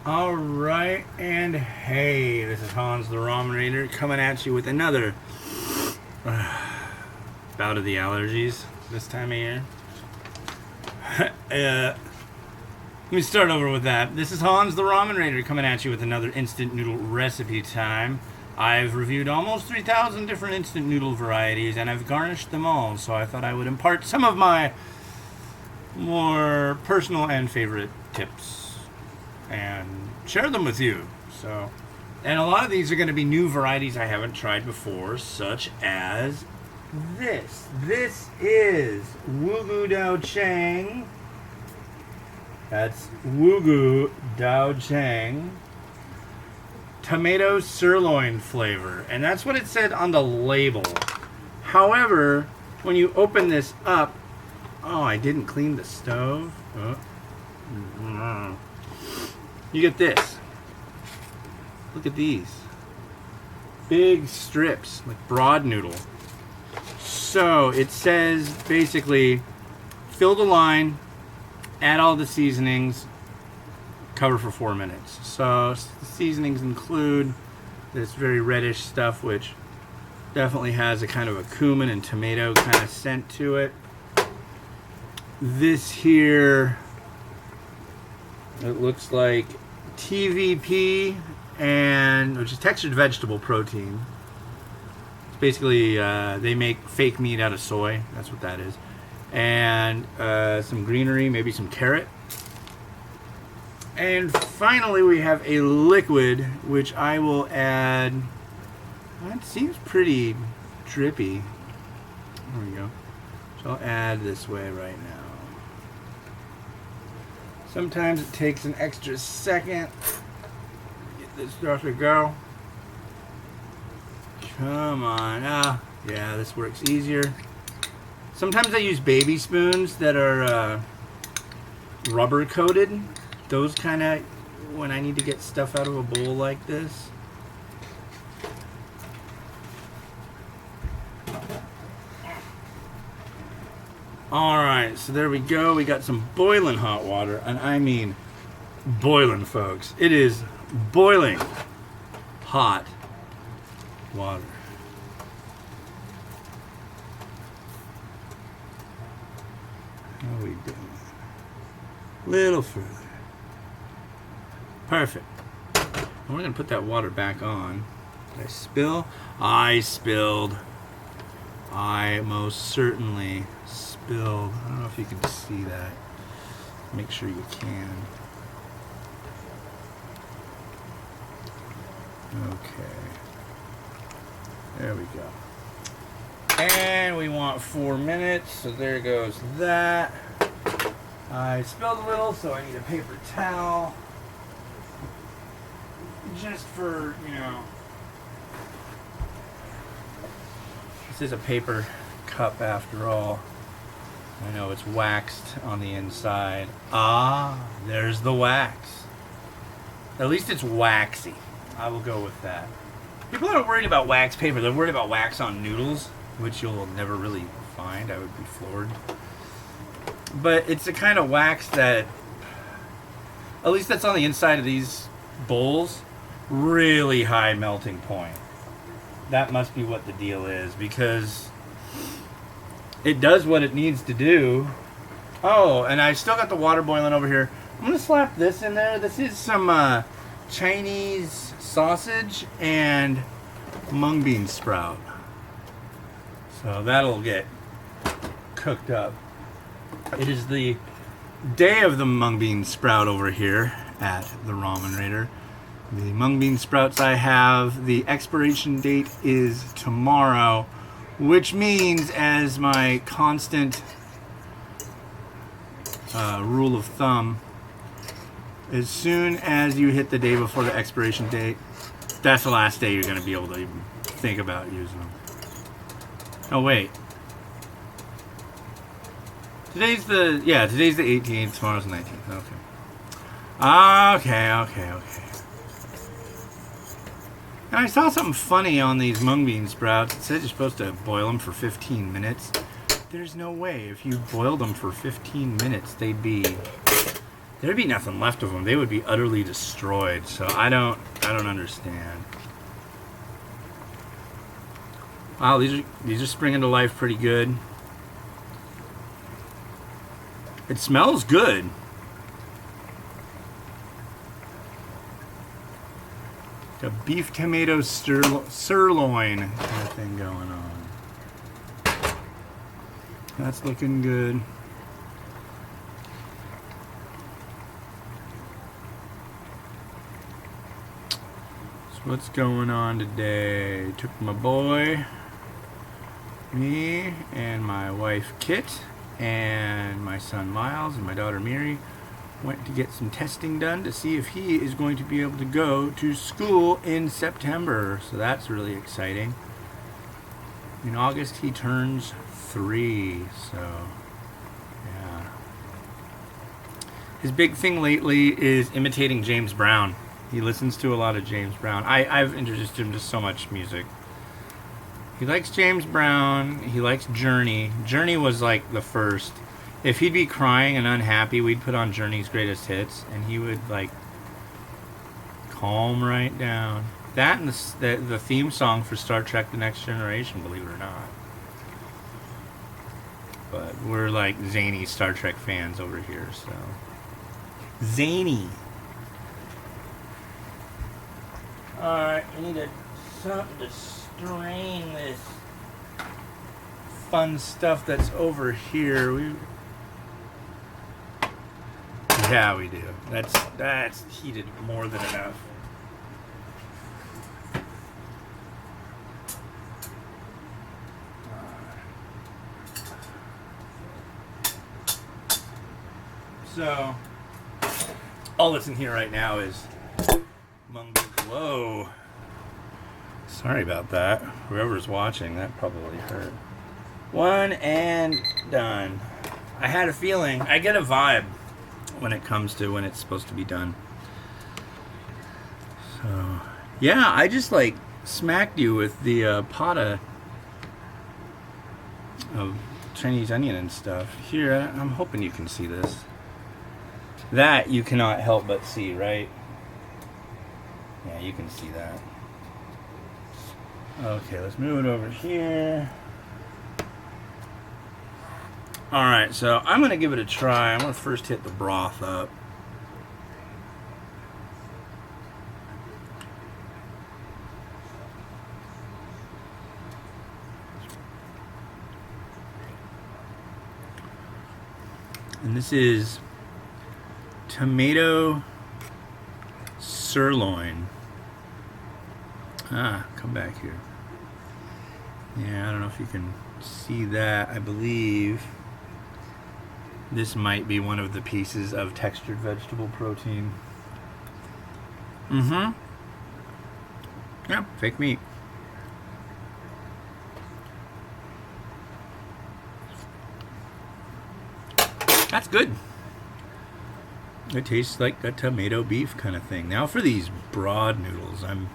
Alright, and hey, this is Hans the Ramen Rater coming at you with another bout of the allergies this time of year. Let me start over with that. This is Hans the Ramen Rater coming at you with another instant noodle recipe time. I've reviewed almost 3,000 different instant noodle varieties and I've garnished them all, so I thought I would impart some of my more personal and favorite tips and share them with you. And a lot of these are going to be new varieties I haven't tried before, such as this. This is Wugudaochang. That's Wugudaochang tomato sirloin flavor, and that's what it said on the label. However, when you open this up, oh, I didn't clean the stove. You get this. Look at these. Big strips, like broad noodle. So it says basically, fill the line, add all the seasonings, cover for 4 minutes. So the seasonings include this very reddish stuff, which definitely has a kind of a cumin and tomato kind of scent to it. This here, it looks like TVP, and which is textured vegetable protein. It's basically they make fake meat out of soy. That's what that is. And some greenery, maybe some carrot. And finally, we have a liquid, which I will add. It seems pretty drippy. There we go. So I'll add this way right now. Sometimes it takes an extra second to get this stuff to go. Come on. Yeah, this works easier. Sometimes I use baby spoons that are rubber coated. Those kind of, when I need to get stuff out of a bowl like this. Alright, so there we go. We got some boiling hot water, and I mean boiling, folks. It is boiling hot water. How are we doing? Little further. Perfect. And we're going to put that water back on. Did I spill? I spilled. I most certainly spilled. I don't know if you can see that. Make sure you can. Okay. There we go. And we want 4 minutes, so there goes that. I spilled a little, so I need a paper towel. Just for, you know. This is a paper cup after all. I know it's waxed on the inside. Ah, there's the wax. At least it's waxy. I will go with that. People aren't worried about wax paper. They're worried about wax on noodles, which you'll never really find. I would be floored. But it's a kind of wax that, at least that's on the inside of these bowls, really high melting point. That must be what the deal is, because it does what it needs to do. Oh, and I still got the water boiling over here. I'm going to slap this in there. This is some Chinese sausage and mung bean sprout. So that'll get cooked up. It is the day of the mung bean sprout over here at the Ramen Rater. The mung bean sprouts I have, the expiration date is tomorrow, which means, as my constant rule of thumb, as soon as you hit the day before the expiration date, that's the last day you're going to be able to even think about using them. Oh, wait. Today's the 18th, tomorrow's the 19th. Okay. And I saw something funny on these mung bean sprouts. It said you're supposed to boil them for 15 minutes. There's no way if you boiled them for 15 minutes they'd be there'd be nothing left of them. They would be utterly destroyed. So I don't understand. Wow, these are springing to life pretty good. It smells good. A beef tomato sirloin kind of thing going on. That's looking good. So what's going on today? Took my boy, me, and my wife Kit, and my son Miles, and my daughter Miri went to get some testing done to see if he is going to be able to go to school in September. So that's really exciting. In August he turns 3, so yeah. His big thing lately is imitating James Brown. He listens to a lot of James Brown. I've introduced him to so much music. He likes James Brown. He likes Journey. Journey was like the first. If he'd be crying and unhappy, we'd put on Journey's Greatest Hits, and he would like calm right down. That and the theme song for Star Trek: The Next Generation, believe it or not. But we're like zany Star Trek fans over here, so zany. All right, we need something to strain this fun stuff that's over here. Yeah, we do. That's heated more than enough. So, all that's in here right now is Mungo. Whoa. Sorry about that. Whoever's watching, that probably hurt. One and done. I had a feeling. I get a vibe when it comes to when it's supposed to be done. So, yeah, I just like smacked you with the pot of Chinese onion and stuff. Here, I'm hoping you can see this. That you cannot help but see, right? Yeah, you can see that. Okay, let's move it over here. Alright, so I'm going to give it a try. I'm going to first hit the broth up. And this is tomato sirloin. Come back here. Yeah, I don't know if you can see that. I believe this might be one of the pieces of textured vegetable protein. Yeah, fake meat. That's good. It tastes like a tomato beef kind of thing. Now for these broad noodles, I'm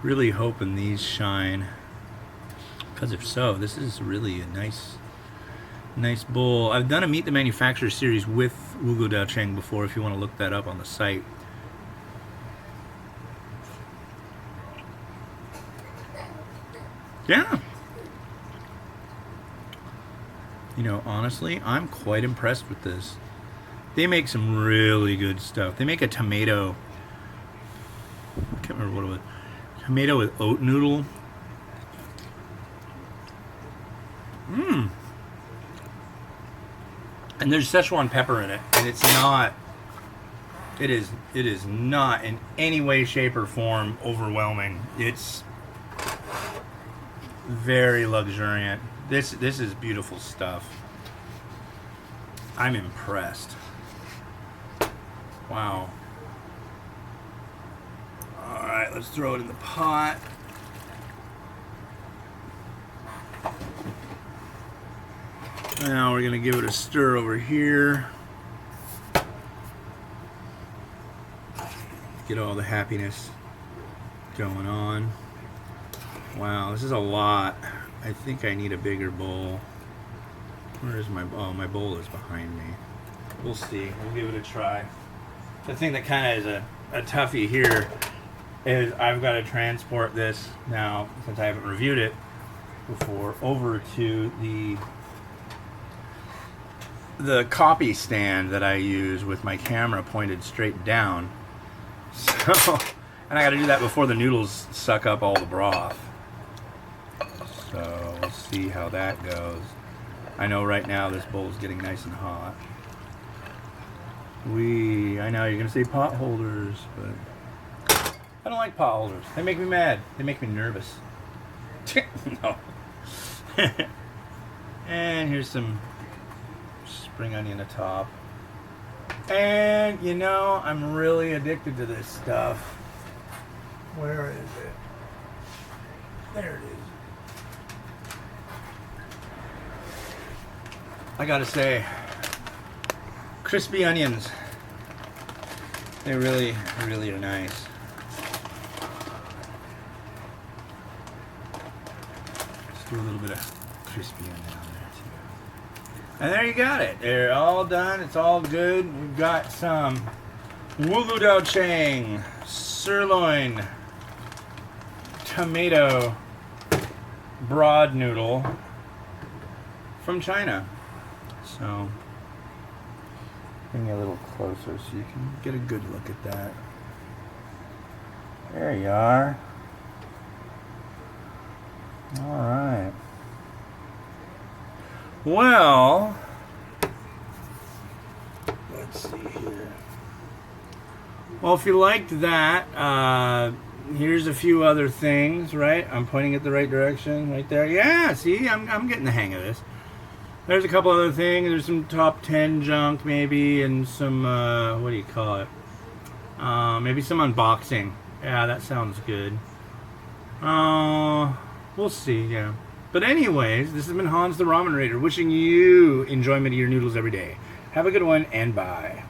really hoping these shine. Because if so, this is really a nice bowl. I've done a Meet the Manufacturer series with Wugudaochang before, if you want to look that up on the site. Yeah. You know, honestly, I'm quite impressed with this. They make some really good stuff. They make a tomato, I can't remember what it was. Tomato with oat noodle. And there's Szechuan pepper in it, and it's not. It is not in any way, shape, or form overwhelming. It's very luxuriant. This is beautiful stuff. I'm impressed. Wow. All right, let's throw it in the pot. Now we're gonna give it a stir over here. Get all the happiness going on. Wow, this is a lot. I think I need a bigger bowl. Where is my, oh, my bowl is behind me. We'll see. We'll give it a try. The thing that kind of is a toughie here is I've got to transport this now, since I haven't reviewed it before, over to the copy stand that I use with my camera pointed straight down. So, and I got to do that before the noodles suck up all the broth. So we'll see how that goes. I know right now this bowl is getting nice and hot. I know you're gonna say pot holders, but I don't like pot holders. They make me mad. They make me nervous. No. And here's some spring onion atop. And you know, I'm really addicted to this stuff. Where is it? There it is. I gotta say, crispy onions. They really, really are nice. Just do a little bit of crispy onion on there too. And there you got it. They're all done. It's all good. We've got some Wugudaochang sirloin tomato broad noodle from China. So, bring you a little closer so you can get a good look at that. There you are. All right. Well, let's see here. Well, if you liked that, here's a few other things, right? I'm pointing it the right direction right there. Yeah, see, I'm getting the hang of this. There's a couple other things. There's some top 10 junk maybe, and some, what do you call it? Maybe some unboxing. Yeah, that sounds good. We'll see, yeah. But anyways, this has been Hans the Ramen Rater, wishing you enjoyment of your noodles every day. Have a good one, and bye.